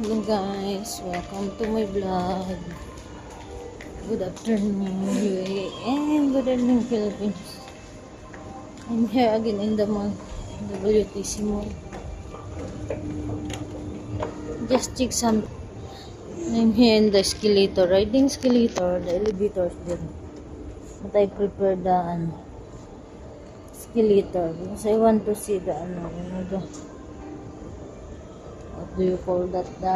Hello guys, welcome to my vlog. Good afternoon UAE and good evening Philippines. I'm here again in the mall, WTC mall. Just check some. I'm here in the escalator, riding escalator, the elevators there. But I prepared the escalator because I want to see the what do you call that, the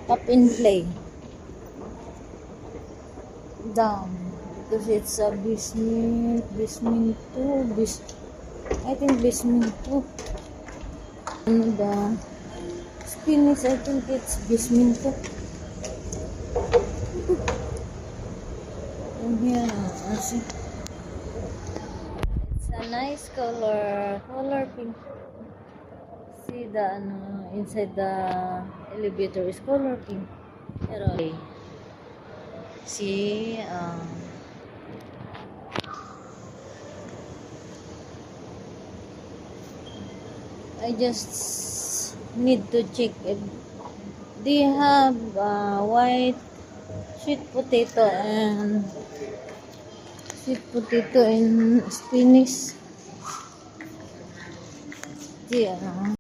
tap and play down, because it's a basement 2, I think basement 2, and the Spanish, I think it's basement 2. And here, see, it's a nice color pink. See the inside the elevator is color pink. Pero see, I just need to check if they have white sweet potato and Spanish. Yeah.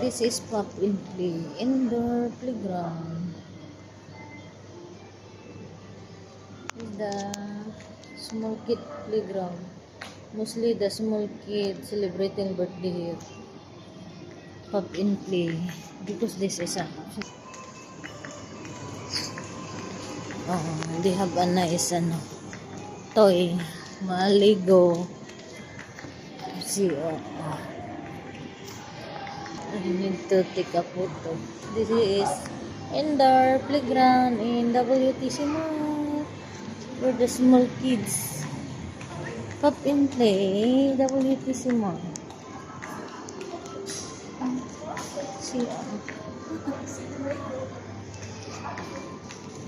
This is Pop and Play indoor playground. This is the small kid playground. Mostly the small kids celebrating birthday here. Pop and Play, because this is a they have a nice toy, Lego. See, I need to take a photo. This is indoor playground in WTC Mall for the small kids. Pop and Play, WTC Mall. See,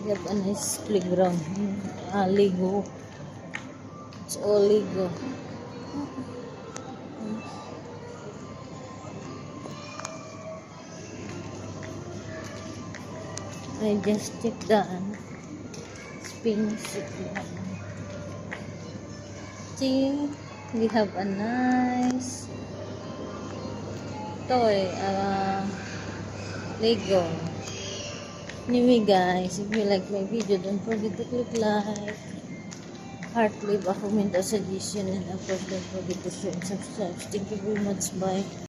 we have a nice playground. Lego. It's all Lego. I just checked the Spanish. See, we have a nice toy, Lego. Anyway guys, if you like my video, don't forget to click like, heart, leave a comment or suggestion, and of course don't forget to share and subscribe. Thank you very much. Bye.